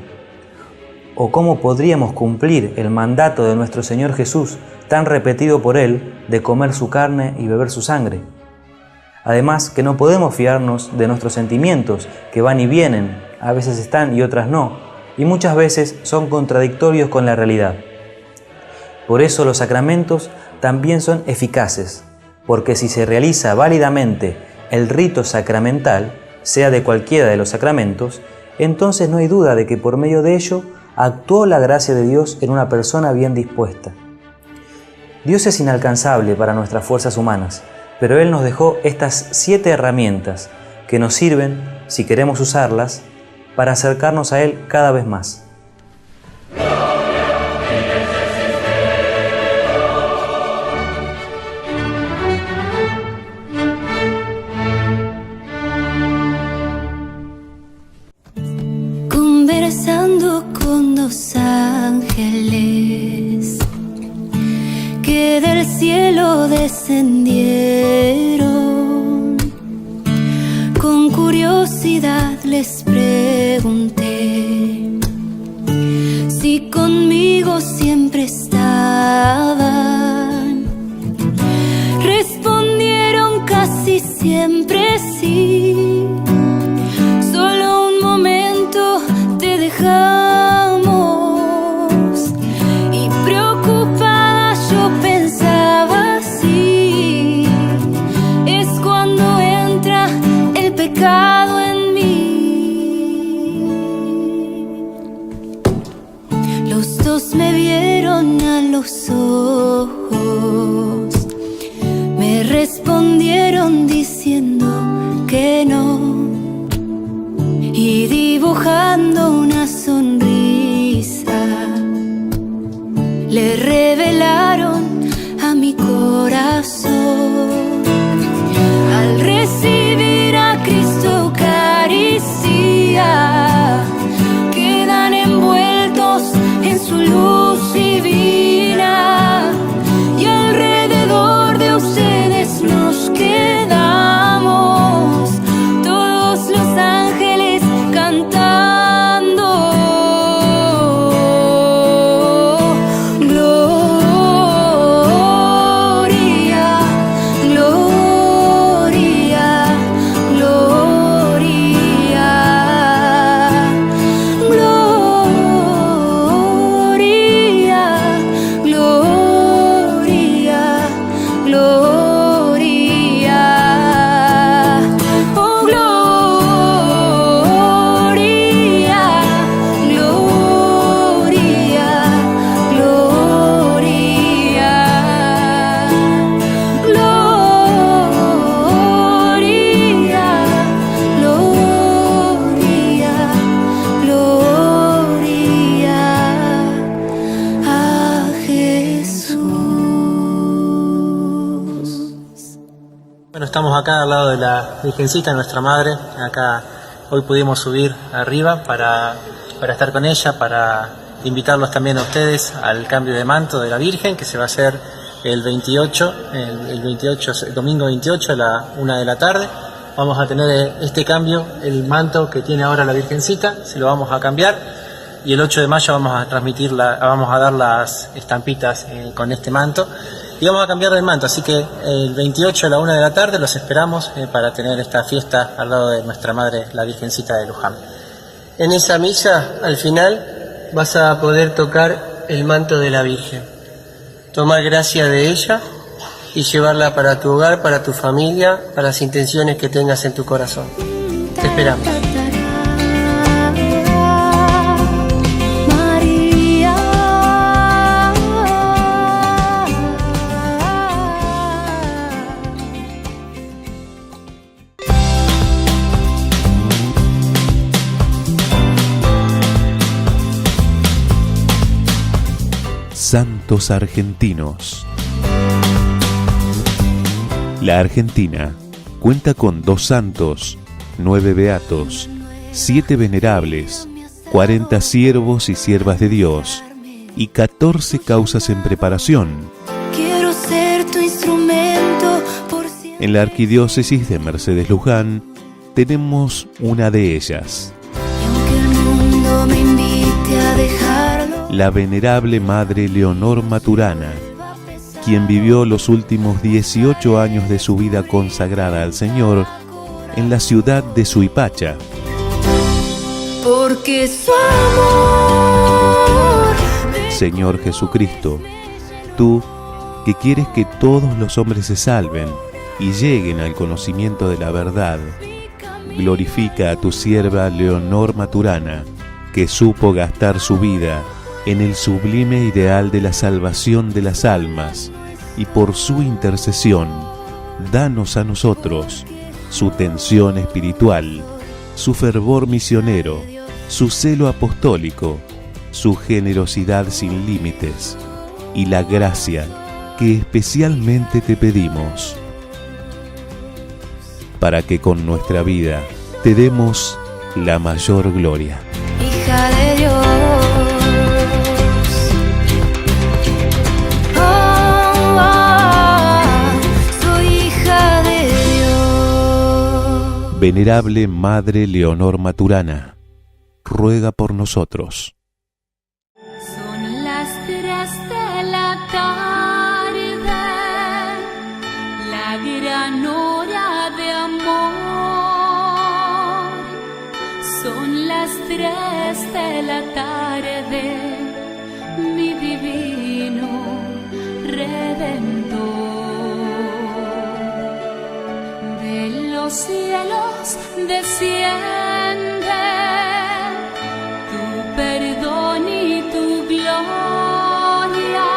¿O cómo podríamos cumplir el mandato de nuestro Señor Jesús, tan repetido por Él, de comer su carne y beber su sangre? Además, que no podemos fiarnos de nuestros sentimientos, que van y vienen, a veces están y otras no, y muchas veces son contradictorios con la realidad. Por eso los sacramentos también son eficaces, porque si se realiza válidamente el rito sacramental, sea de cualquiera de los sacramentos, entonces no hay duda de que por medio de ello actuó la gracia de Dios en una persona bien dispuesta. Dios es inalcanzable para nuestras fuerzas humanas, pero Él nos dejó estas 7 herramientas que nos sirven, si queremos usarlas, para acercarnos a Él cada vez más. Conversando con 2 ángeles que del cielo descendieron, con curiosidad les pregunté si conmigo siempre estaban. Respondieron casi siempre sí. Solo un momento te dejamos, y preocupada yo pensaba así. Es cuando entra el pecado en mí. Los 2 me vieron a los ojos, me respondieron diciendo que acá al lado de la Virgencita, nuestra Madre. Acá hoy pudimos subir arriba para estar con ella, para invitarlos también a ustedes al cambio de manto de la Virgen, que se va a hacer el 28, el domingo 28 a la 1 de la tarde. Vamos a tener este cambio, el manto que tiene ahora la Virgencita, se lo vamos a cambiar, y el 8 de mayo vamos a dar las estampitas con este manto, y vamos a cambiar de manto, así que el 28 a la 1 de la tarde los esperamos para tener esta fiesta al lado de nuestra Madre, la Virgencita de Luján. En esa misa, al final, vas a poder tocar el manto de la Virgen, tomar gracia de ella y llevarla para tu hogar, para tu familia, para las intenciones que tengas en tu corazón. Te esperamos. Santos argentinos. La Argentina cuenta con 2 santos, 9 beatos, 7 venerables, 40 siervos y siervas de Dios y 14 causas en preparación. Quiero ser tu instrumento por siempre. En la arquidiócesis de Mercedes Luján tenemos una de ellas. Y aunque el mundo me invite a dejarlo, La venerable Madre Leonor Maturana, quien vivió los últimos 18 años de su vida consagrada al Señor en la ciudad de Suipacha. porque su amor. Señor Jesucristo, tú que quieres que todos los hombres se salven y lleguen al conocimiento de la verdad, glorifica a tu sierva Leonor Maturana, que supo gastar su vida en el sublime ideal de la salvación de las almas, y por su intercesión, danos a nosotros su tensión espiritual, su fervor misionero, su celo apostólico, su generosidad sin límites y la gracia que especialmente te pedimos, para que con nuestra vida te demos la mayor gloria. Hija de Dios. Soy hija de Dios. Venerable Madre Leonor Maturana, ruega por nosotros. Son las 3 de la tarde, la gran hora de amor. Son las 3 de la tarde, mi divino Redentor. De los cielos desciende tu perdón y tu gloria.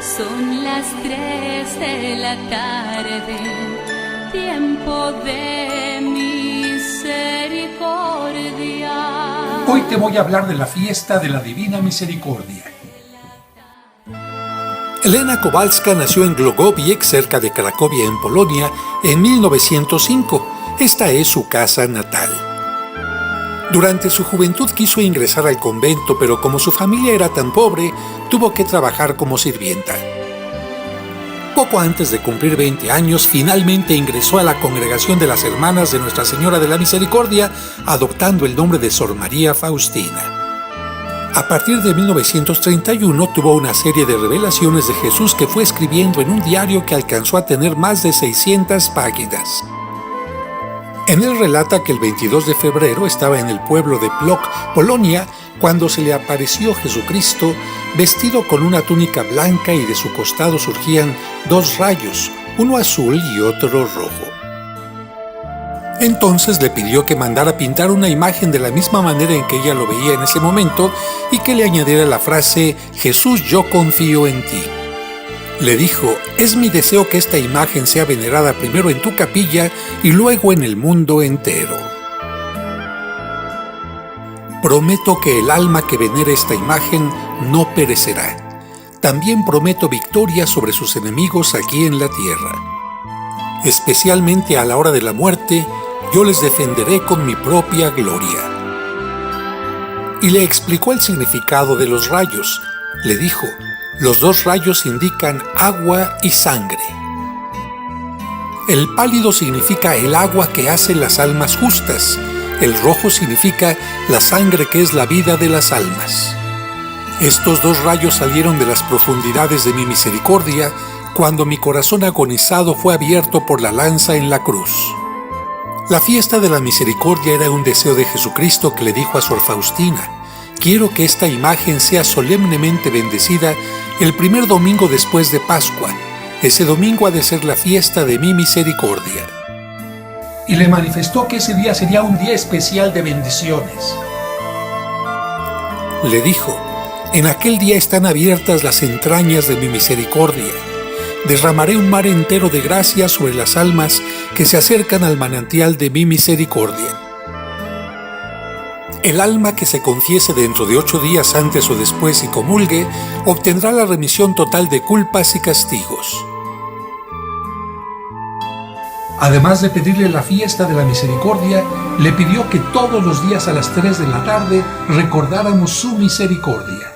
Son las 3 de la tarde, tiempo de misericordia. Hoy te voy a hablar de la fiesta de la Divina Misericordia. Elena Kowalska nació en Glogowiec, cerca de Cracovia, en Polonia, en 1905. Esta es su casa natal. Durante su juventud quiso ingresar al convento, pero como su familia era tan pobre, tuvo que trabajar como sirvienta. Poco antes de cumplir 20 años, finalmente ingresó a la congregación de las Hermanas de Nuestra Señora de la Misericordia, adoptando el nombre de Sor María Faustina. A partir de 1931 tuvo una serie de revelaciones de Jesús que fue escribiendo en un diario que alcanzó a tener más de 600 páginas. En él relata que el 22 de febrero estaba en el pueblo de Płock, Polonia, cuando se le apareció Jesucristo vestido con una túnica blanca y de su costado surgían 2 rayos, uno azul y otro rojo. Entonces le pidió que mandara pintar una imagen de la misma manera en que ella lo veía en ese momento y que le añadiera la frase «Jesús, yo confío en ti». Le dijo, es mi deseo que esta imagen sea venerada primero en tu capilla y luego en el mundo entero. Prometo que el alma que venere esta imagen no perecerá. También prometo victoria sobre sus enemigos aquí en la tierra. Especialmente a la hora de la muerte, yo les defenderé con mi propia gloria. Y le explicó el significado de los rayos. Le dijo, los 2 rayos indican agua y sangre. El pálido significa el agua que hace las almas justas. El rojo significa la sangre que es la vida de las almas. Estos 2 rayos salieron de las profundidades de mi misericordia cuando mi corazón agonizado fue abierto por la lanza en la cruz. La fiesta de la misericordia era un deseo de Jesucristo que le dijo a Sor Faustina: quiero que esta imagen sea solemnemente bendecida el primer domingo después de Pascua. Ese domingo ha de ser la fiesta de mi misericordia. Y le manifestó que ese día sería un día especial de bendiciones. Le dijo: en aquel día están abiertas las entrañas de mi misericordia. Derramaré un mar entero de gracia sobre las almas que se acercan al manantial de mi misericordia. El alma que se confiese dentro de 8 días antes o después y comulgue, obtendrá la remisión total de culpas y castigos. Además de pedirle la fiesta de la misericordia, le pidió que todos los días a las 3 de la tarde recordáramos su misericordia.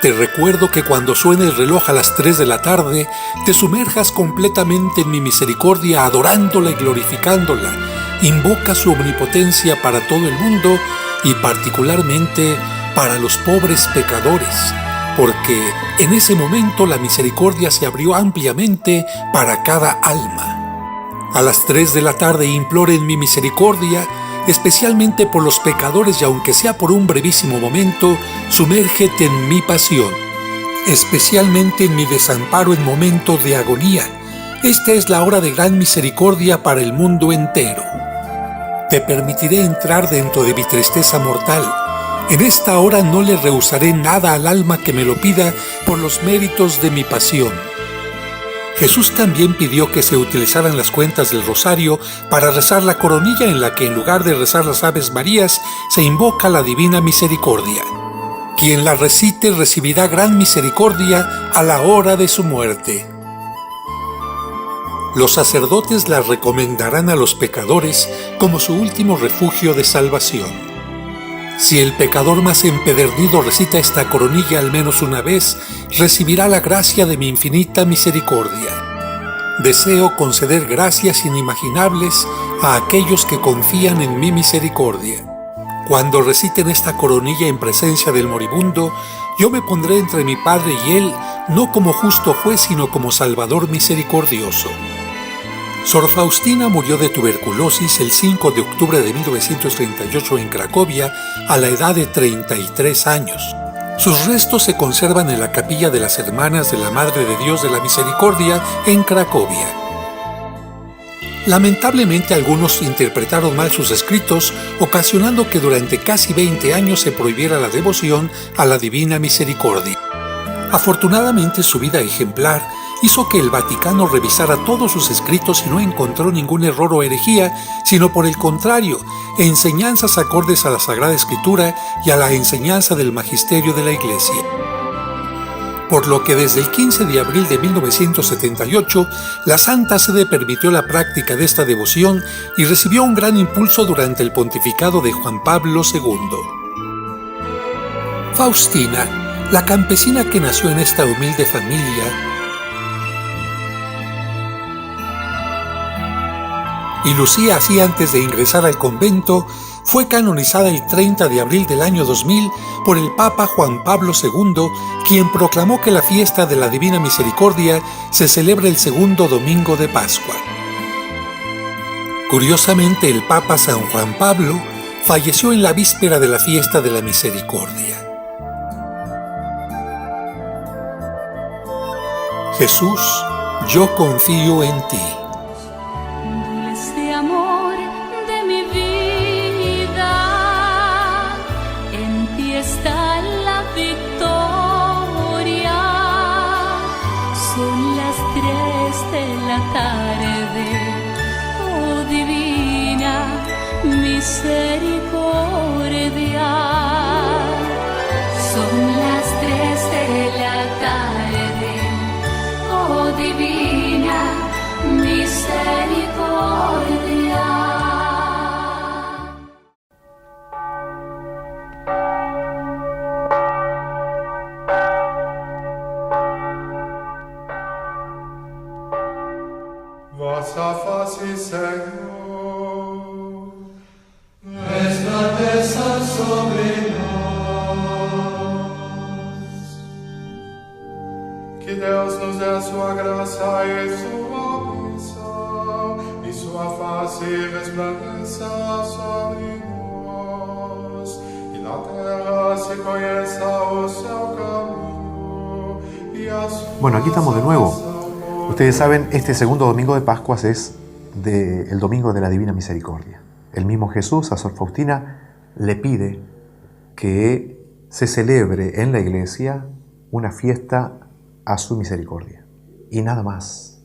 Te recuerdo que cuando suene el reloj a las 3 de la tarde, te sumerjas completamente en mi misericordia, adorándola y glorificándola. Invoca su omnipotencia para todo el mundo y particularmente para los pobres pecadores, porque en ese momento la misericordia se abrió ampliamente para cada alma. A las 3 de la tarde imploren mi misericordia, especialmente por los pecadores, y aunque sea por un brevísimo momento, sumérgete en mi pasión, especialmente en mi desamparo en momentos de agonía. Esta es la hora de gran misericordia para el mundo entero. Te permitiré entrar dentro de mi tristeza mortal. En esta hora no le rehusaré nada al alma que me lo pida por los méritos de mi pasión. Jesús también pidió que se utilizaran las cuentas del rosario para rezar la coronilla, en la que en lugar de rezar las Aves Marías se invoca la Divina Misericordia. Quien la recite recibirá gran misericordia a la hora de su muerte. Los sacerdotes la recomendarán a los pecadores como su último refugio de salvación. Si el pecador más empedernido recita esta coronilla al menos una vez, recibirá la gracia de mi infinita misericordia. Deseo conceder gracias inimaginables a aquellos que confían en mi misericordia. Cuando reciten esta coronilla en presencia del moribundo, yo me pondré entre mi Padre y él, no como justo juez, sino como Salvador misericordioso. Sor Faustina murió de tuberculosis el 5 de octubre de 1938 en Cracovia a la edad de 33 años. Sus restos se conservan en la capilla de las Hermanas de la Madre de Dios de la Misericordia en Cracovia. Lamentablemente algunos interpretaron mal sus escritos, ocasionando que durante casi 20 años se prohibiera la devoción a la Divina Misericordia. Afortunadamente su vida ejemplar hizo que el Vaticano revisara todos sus escritos y no encontró ningún error o herejía, sino por el contrario, enseñanzas acordes a la Sagrada Escritura y a la enseñanza del magisterio de la Iglesia. Por lo que desde el 15 de abril de 1978, la Santa Sede permitió la práctica de esta devoción y recibió un gran impulso durante el pontificado de Juan Pablo II. Faustina, la campesina que nació en esta humilde familia, y lucía así antes de ingresar al convento, fue canonizada el 30 de abril del año 2000 por el Papa Juan Pablo II, quien proclamó que la fiesta de la Divina Misericordia se celebra el segundo domingo de Pascua. Curiosamente, el Papa San Juan Pablo falleció en la víspera de la fiesta de la Misericordia. Jesús, yo confío en ti. Misericordia, son las 3 de la tarde, oh divina paz y Señor, resplandeza sobre nós. Que Deus nos dê a sua graça e sua bênção, e sua face resplandeça sobre nós, e na terra se conheça o seu caminho e a sua. Bueno, aquí estamos de nuevo. Ustedes saben, este segundo domingo de Pascuas es el domingo de la Divina Misericordia. El mismo Jesús a Sor Faustina le pide que se celebre en la iglesia una fiesta a su misericordia. Y nada más.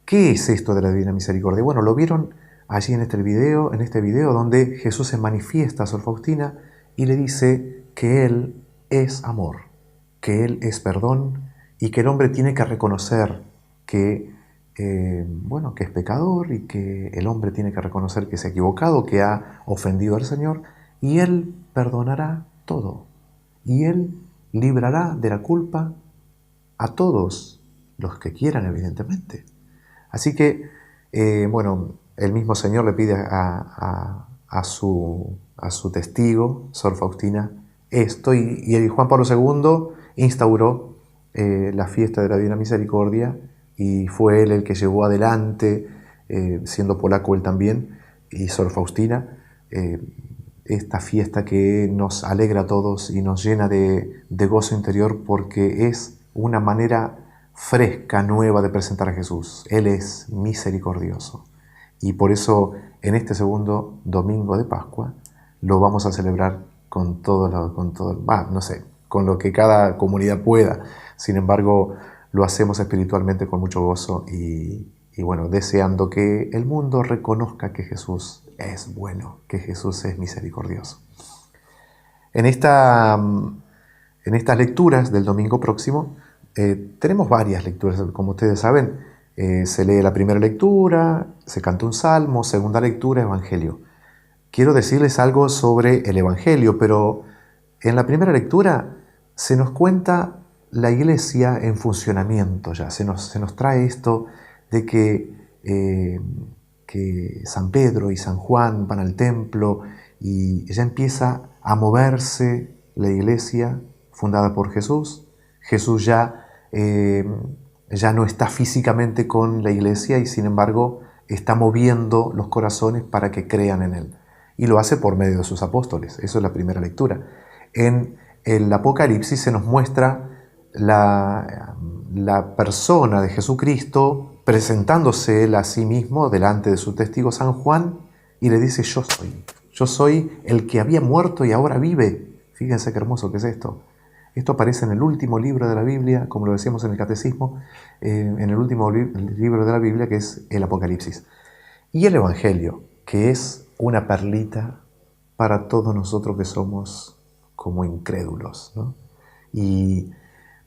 ¿Qué es esto de la Divina Misericordia? Bueno, lo vieron allí en este video donde Jesús se manifiesta a Sor Faustina y le dice que Él es amor, que Él es perdón, y que el hombre tiene que reconocer que es pecador, y que el hombre tiene que reconocer que se ha equivocado, que ha ofendido al Señor, y Él perdonará todo. Y Él librará de la culpa a todos los que quieran, evidentemente. Así que, el mismo Señor le pide a su testigo, Sor Faustina, esto, y Juan Pablo II instauró la fiesta de la Divina Misericordia, y fue él el que llevó adelante, siendo polaco él también, y Sor Faustina, esta fiesta que nos alegra a todos y nos llena de gozo interior, porque es una manera fresca, nueva de presentar a Jesús. Él es misericordioso, y por eso en este segundo domingo de Pascua lo vamos a celebrar con lo que cada comunidad pueda. Sin embargo, lo hacemos espiritualmente con mucho gozo y deseando que el mundo reconozca que Jesús es bueno, que Jesús es misericordioso. En estas lecturas del domingo próximo tenemos varias lecturas. Como ustedes saben, se lee la primera lectura, se canta un salmo, segunda lectura, evangelio. Quiero decirles algo sobre el evangelio, pero en la primera lectura se nos cuenta la iglesia en funcionamiento ya. Se nos trae esto de que San Pedro y San Juan van al templo y ya empieza a moverse la iglesia fundada por Jesús. Jesús ya no está físicamente con la iglesia y sin embargo está moviendo los corazones para que crean en Él. Y lo hace por medio de sus apóstoles. Eso es la primera lectura. En el Apocalipsis se nos muestra la persona de Jesucristo presentándose Él a sí mismo delante de su testigo San Juan y le dice: yo soy el que había muerto y ahora vive. Fíjense qué hermoso que es esto. Esto aparece en el último libro de la Biblia, como lo decíamos en el Catecismo, en el último libro de la Biblia, que es el Apocalipsis. Y el Evangelio, que es una perlita para todos nosotros que somos como incrédulos, ¿no? Y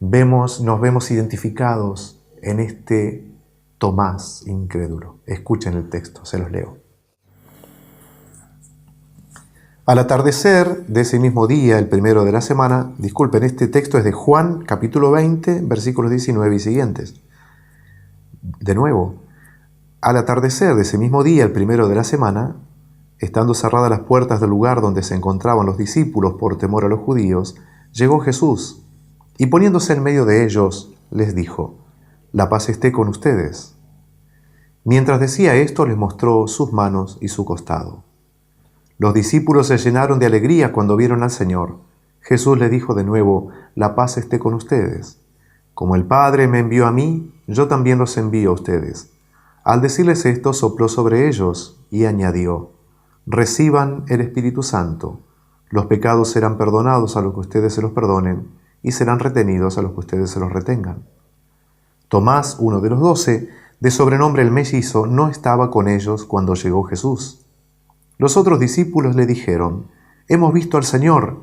nos vemos identificados en este Tomás incrédulo. Escuchen el texto, se los leo. Al atardecer de ese mismo día, el primero de la semana, este texto es de Juan, capítulo 20, versículos 19 y siguientes. De nuevo, al atardecer de ese mismo día, el primero de la semana, estando cerradas las puertas del lugar donde se encontraban los discípulos por temor a los judíos, llegó Jesús, y poniéndose en medio de ellos, les dijo: «La paz esté con ustedes». Mientras decía esto, les mostró sus manos y su costado. Los discípulos se llenaron de alegría cuando vieron al Señor. Jesús les dijo de nuevo: «La paz esté con ustedes. Como el Padre me envió a mí, yo también los envío a ustedes». Al decirles esto, sopló sobre ellos y añadió: «Reciban el Espíritu Santo. Los pecados serán perdonados a los que ustedes se los perdonen, y serán retenidos a los que ustedes se los retengan». Tomás, uno de los 12, de sobrenombre el mellizo, no estaba con ellos cuando llegó Jesús. Los otros discípulos le dijeron: «Hemos visto al Señor».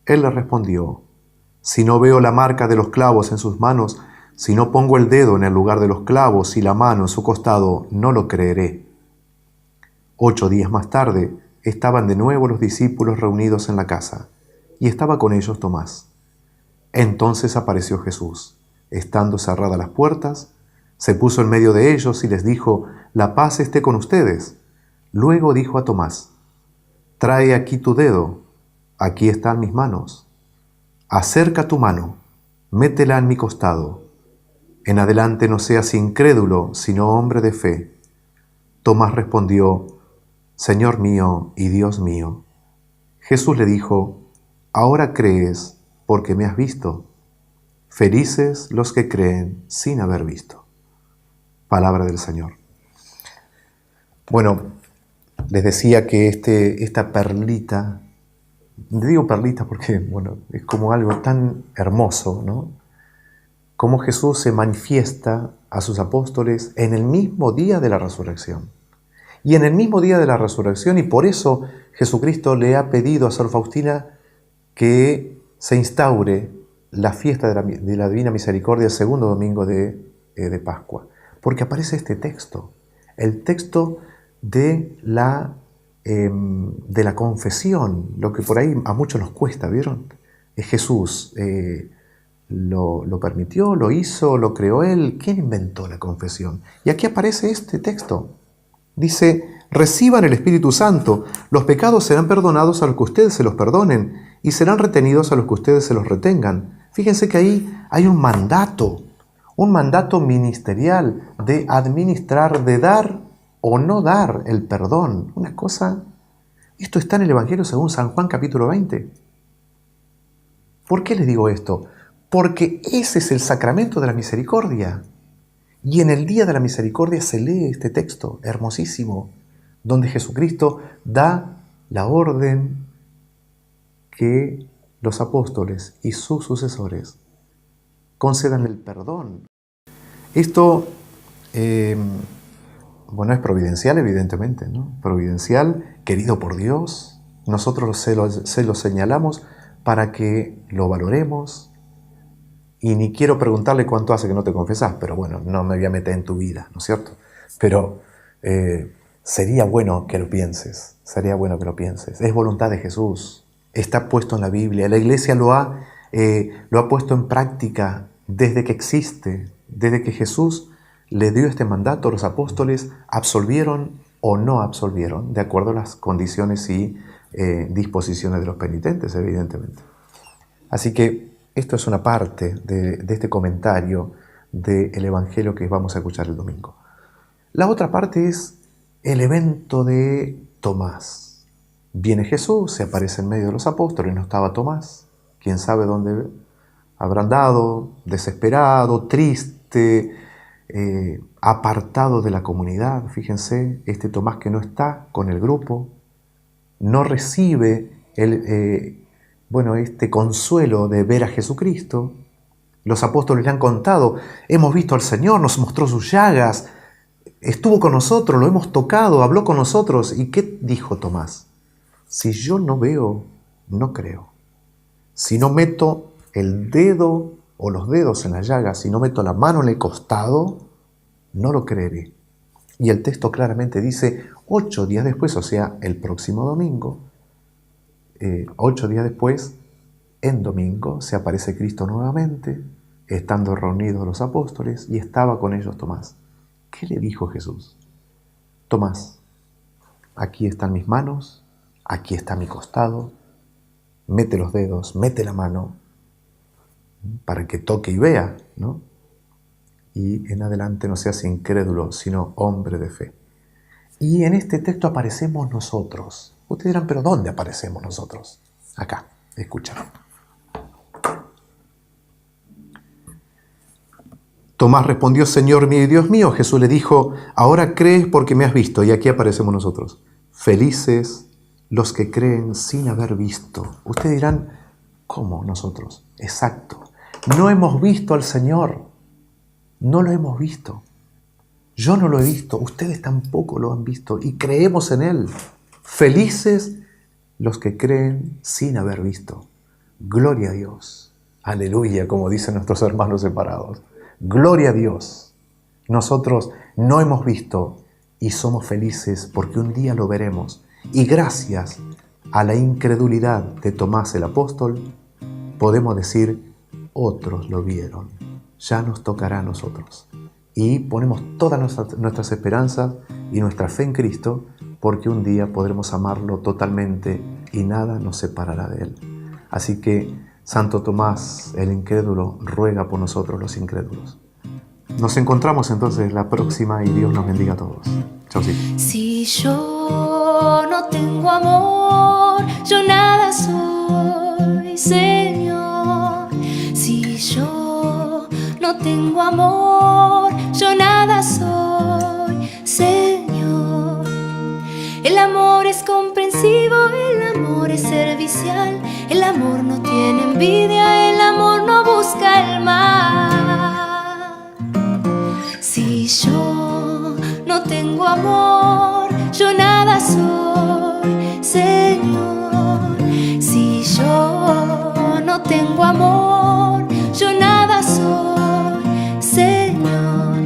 Él les respondió: «Si no veo la marca de los clavos en sus manos, si no pongo el dedo en el lugar de los clavos y la mano en su costado, no lo creeré». 8 días más tarde, estaban de nuevo los discípulos reunidos en la casa, y estaba con ellos Tomás. Entonces apareció Jesús, estando cerradas las puertas, Se puso en medio de ellos y les dijo: «La paz esté con ustedes». Luego dijo a Tomás: «Trae aquí tu dedo, aquí están mis manos. Acerca tu mano, métela en mi costado. En adelante no seas incrédulo, sino hombre de fe». Tomás respondió: «Señor mío y Dios mío». Jesús le dijo: «Ahora crees porque me has visto. Felices los que creen sin haber visto». Palabra del Señor. Bueno, les decía que esta perlita, digo perlita porque, bueno, es como algo tan hermoso, ¿no? Cómo Jesús se manifiesta a sus apóstoles en el mismo día de la resurrección. Y en el mismo día de la resurrección, y por eso Jesucristo le ha pedido a Sor Faustina que se instaure la fiesta de la Divina Misericordia el segundo domingo de Pascua. Porque aparece este texto, el texto de la confesión, lo que por ahí a muchos nos cuesta, ¿vieron? Jesús lo permitió, lo hizo, lo creó Él. ¿Quién inventó la confesión? Y aquí aparece este texto. Dice: «Reciban el Espíritu Santo, los pecados serán perdonados a los que ustedes se los perdonen y serán retenidos a los que ustedes se los retengan». Fíjense que ahí hay un mandato ministerial de administrar, de dar o no dar el perdón. Una cosa, esto está en el Evangelio según San Juan capítulo 20. ¿Por qué les digo esto? Porque ese es el sacramento de la misericordia. Y en el día de la misericordia se lee este texto hermosísimo, donde Jesucristo da la orden que los apóstoles y sus sucesores concedan el perdón. Esto, bueno, es providencial, evidentemente, ¿no? Providencial, querido por Dios. Nosotros se lo señalamos para que lo valoremos. Y ni quiero preguntarle cuánto hace que no te confesás, pero bueno, no me voy a meter en tu vida, ¿no es cierto? Pero sería bueno que lo pienses, Es voluntad de Jesús, está puesto en la Biblia. La Iglesia lo ha puesto en práctica desde que existe, desde que Jesús le dio este mandato. Los apóstoles absolvieron o no absolvieron, de acuerdo a las condiciones y disposiciones de los penitentes, evidentemente. Así que esto es una parte de este comentario del Evangelio que vamos a escuchar el domingo. La otra parte es el evento de Tomás. Viene Jesús, se aparece en medio de los apóstoles, no estaba Tomás. ¿Quién sabe dónde habrá andado? Desesperado, triste, apartado de la comunidad. Fíjense, este Tomás que no está con el grupo, no recibe este consuelo de ver a Jesucristo. Los apóstoles le han contado: hemos visto al Señor, nos mostró sus llagas, estuvo con nosotros, lo hemos tocado, habló con nosotros. ¿Y qué dijo Tomás? Si yo no veo, no creo. Si no meto el dedo o los dedos en la llaga, si no meto la mano en el costado, no lo creeré. Y el texto claramente dice: 8 días después, o sea, el próximo domingo, 8 días después, en domingo, se aparece Cristo nuevamente, estando reunidos los apóstoles, y estaba con ellos Tomás. ¿Qué le dijo Jesús? Tomás, aquí están mis manos, aquí está mi costado, mete los dedos, mete la mano, para que toque y vea, ¿no? Y en adelante no seas incrédulo, sino hombre de fe. Y en este texto aparecemos nosotros. Ustedes dirán: ¿pero dónde aparecemos nosotros? Acá, escuchen. Tomás respondió: Señor mío y Dios mío. Jesús le dijo: ahora crees porque me has visto. Y aquí aparecemos nosotros. Felices los que creen sin haber visto. Ustedes dirán: ¿cómo nosotros? Exacto. No hemos visto al Señor. No lo hemos visto. Yo no lo he visto. Ustedes tampoco lo han visto. Y creemos en Él. Felices los que creen sin haber visto. Gloria a Dios. Aleluya, como dicen nuestros hermanos separados. Gloria a Dios. Nosotros no hemos visto y somos felices porque un día lo veremos. Y gracias a la incredulidad de Tomás el apóstol, podemos decir: otros lo vieron. Ya nos tocará a nosotros. y ponemos todas nuestras esperanzas y nuestra fe en Cristo, porque un día podremos amarlo totalmente y nada nos separará de Él. Así que Santo Tomás, el incrédulo, ruega por nosotros los incrédulos. Nos encontramos entonces la próxima y Dios nos bendiga a todos. Chaucito. Si yo no tengo amor, yo nada soy, Señor. Si yo no tengo amor, yo nada soy, Señor. El amor es comprensivo, el amor es servicial, el amor no tiene envidia, el amor no busca el mal. Si yo no tengo amor, yo nada soy, Señor. Si yo no tengo amor, yo nada soy, Señor.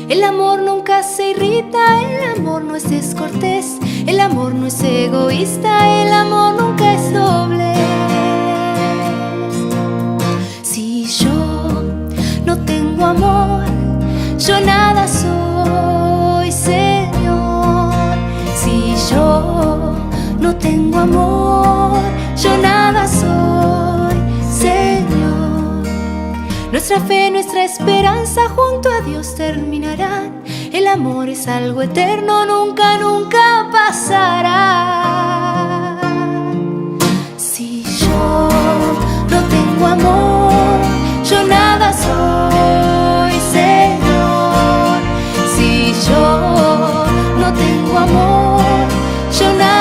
El amor nunca se irrita, el amor no es descortés, el amor no es egoísta, el amor nunca es doblez. Si yo no tengo amor, yo nada soy, Señor. Si yo no tengo amor, yo nada soy, Señor. Nuestra fe, nuestra esperanza junto a Dios terminarán. El amor es algo eterno, nunca, nunca pasará. Si yo no tengo amor, yo nada soy, Señor. Si yo no tengo amor, yo nada